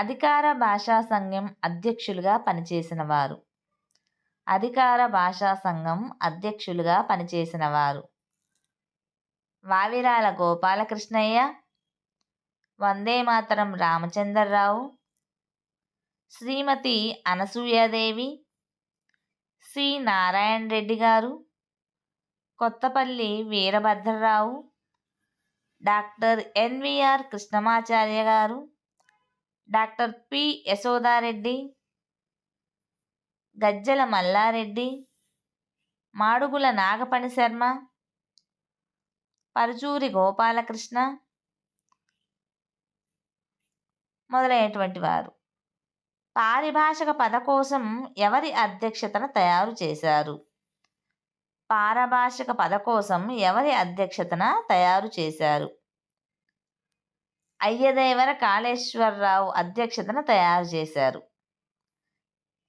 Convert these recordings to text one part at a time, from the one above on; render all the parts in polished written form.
అధికార భాషా సంఘం అధ్యక్షులుగా పనిచేసిన వారు. అధికార భాషా సంఘం అధ్యక్షులుగా పనిచేసిన వారు. వావిరాల గోపాలకృష్ణయ్య, వందేమాతరం రామచంద్రరావు, శ్రీమతి అనసూయాదేవి, సి నారాయణ రెడ్డి గారు, కొత్తపల్లి వీరభద్రరావు, డాక్టర్ ఎన్విఆర్ కృష్ణమాచార్య గారు, డాక్టర్ పి యశోదారెడ్డి, గజ్జల మల్లారెడ్డి, మాడుగుల నాగపణి శర్మ, పరుచూరి గోపాలకృష్ణ మొదలైనటువంటి వారు. పారిభాషిక పదకోశం ఎవరి అధ్యక్షతన తయారు చేశారు? పారభాషిక పదకోశం ఎవరి అధ్యక్షతన తయారు చేశారు? అయ్యదేవర కాళేశ్వరరావు అధ్యక్షతన తయారు చేశారు.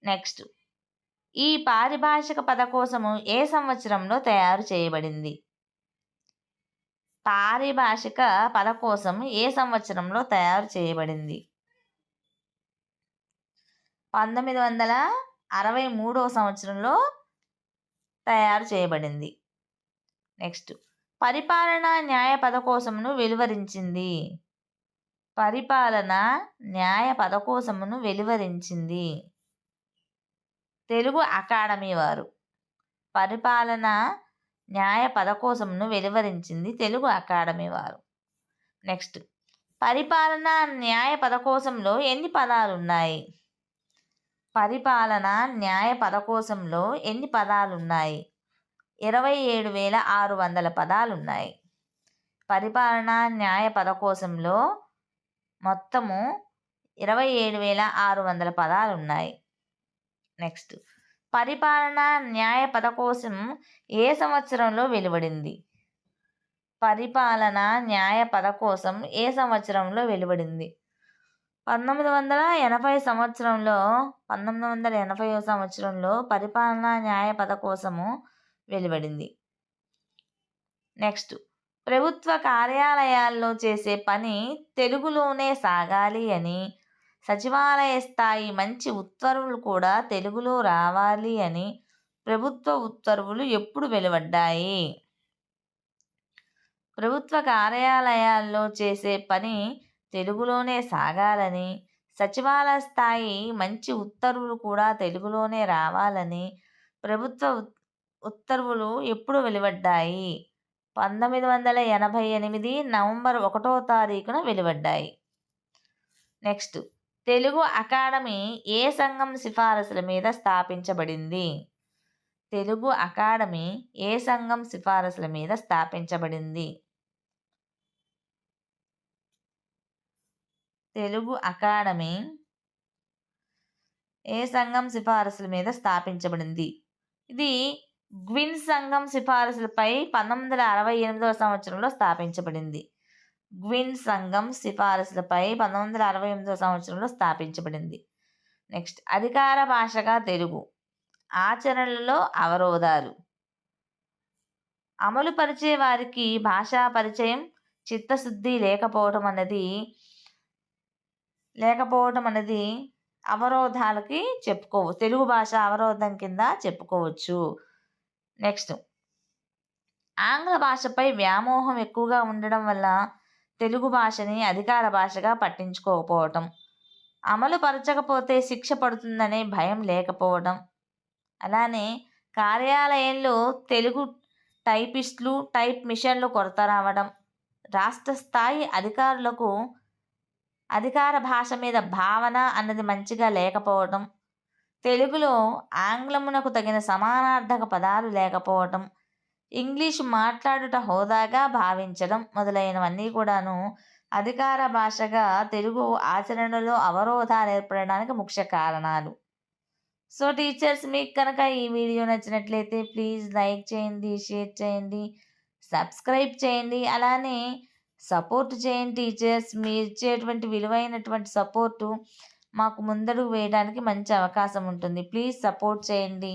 నెక్స్ట్, ఈ పారిభాషిక పదకోశము ఏ సంవత్సరంలో తయారు చేయబడింది? పారిభాషిక పదకోశం ఏ సంవత్సరంలో తయారు చేయబడింది? 1963వ సంవత్సరంలో తయారు చేయబడింది. నెక్స్ట్, పరిపాలనా న్యాయ పదకోశమును వెలువరించింది. పరిపాలనా న్యాయ పదకోశమును వెలువరించింది తెలుగు అకాడమీ వారు. పరిపాలనా న్యాయ పదకోశమును వెలువరించింది తెలుగు అకాడమీ వారు. నెక్స్ట్, పరిపాలనా న్యాయ పదకోశంలో ఎన్ని పదాలు ఉన్నాయి? పరిపాలనా న్యాయ పదకోశంలో ఎన్ని పదాలు ఉన్నాయి? 27,600 పదాలున్నాయి. పరిపాలనా న్యాయ పదకోశంలో మొత్తము 27,600 పదాలున్నాయి. నెక్స్ట్, పరిపాలనా న్యాయ పదకోశం ఏ సంవత్సరంలో వెలువడింది? పరిపాలనా న్యాయ పదకోశం ఏ సంవత్సరంలో వెలువడింది? 1980 సంవత్సరంలో పరిపాలనా న్యాయ పదకోశము వెలువడింది. నెక్స్ట్, ప్రభుత్వ కార్యాలయాల్లో చేసే పని తెలుగులోనే సాగాలి అని, సచివాలయ స్థాయి మంచి ఉత్తర్వులు కూడా తెలుగులో రావాలి అని ప్రభుత్వ ఉత్తర్వులు ఎప్పుడు వెలువడ్డాయి? ప్రభుత్వ కార్యాలయాల్లో చేసే పని తెలుగులోనే సాగాలని, సచివాలయ స్థాయి మంచి ఉత్తర్వులు కూడా తెలుగులోనే రావాలని ప్రభుత్వ ఉత్తర్వులు ఎప్పుడు వెలువడ్డాయి? 1988 నవంబర్ 1వ తారీఖున వెలువడ్డాయి. నెక్స్ట్, తెలుగు అకాడమీ ఏ సంఘం సిఫారసుల మీద స్థాపించబడింది? తెలుగు అకాడమీ ఏ సంఘం సిఫారసుల మీద స్థాపించబడింది? తెలుగు అకాడమీ ఏ సంఘం సిఫారసుల మీద స్థాపించబడింది? ఇది గ్విన్ సంఘం సిఫారసులపై 1968వ సంవత్సరంలో స్థాపించబడింది. గ్విన్ సంఘం సిఫారసులపై 1968వ సంవత్సరంలో స్థాపించబడింది. నెక్స్ట్, అధికార భాషగా తెలుగు. ఆచరణలో అవరోధాలు. అమలు పరిచే వారికి భాషా పరిచయం, చిత్తశుద్ధి లేకపోవటం అనేది అవరోధాలకి చెప్పుకోవచ్చు. తెలుగు భాష అవరోధం కింద చెప్పుకోవచ్చు. నెక్స్ట్, ఆంగ్ల భాషపై వ్యామోహం ఎక్కువగా ఉండడం వల్ల తెలుగు భాషని అధికార భాషగా పట్టించుకోకపోవటం, అమలు పరచకపోతే శిక్ష పడుతుందనే భయం లేకపోవడం, అలానే కార్యాలయంలో తెలుగు టైపిస్టులు, టైప్ మిషన్లు కొరత రావడం, రాష్ట్ర స్థాయి అధికారులకు అధికార భాష మీద భావన అన్నది మంచిగా లేకపోవడం, తెలుగులో ఆంగ్లమునకు తగిన సమానార్థక పదాలు లేకపోవటం, ఇంగ్లీషు మాట్లాడుట హోదాగా భావించడం మొదలైనవన్నీ కూడాను అధికార భాషగా తెలుగు ఆచరణలో అవరోధాలు ఏర్పడడానికి ముఖ్య కారణాలు. సో టీచర్స్, మీకు కనుక ఈ వీడియో నచ్చినట్లయితే ప్లీజ్ లైక్ చేయండి, షేర్ చేయండి, సబ్స్క్రైబ్ చేయండి, అలానే సపోర్ట్ చేయండి టీచర్స్. మీరు ఇచ్చేటువంటి విలువైనటువంటి సపోర్టు మాకు ముందడుగు వేయడానికి మంచి అవకాశం ఉంటుంది. ప్లీజ్ సపోర్ట్ చేయండి.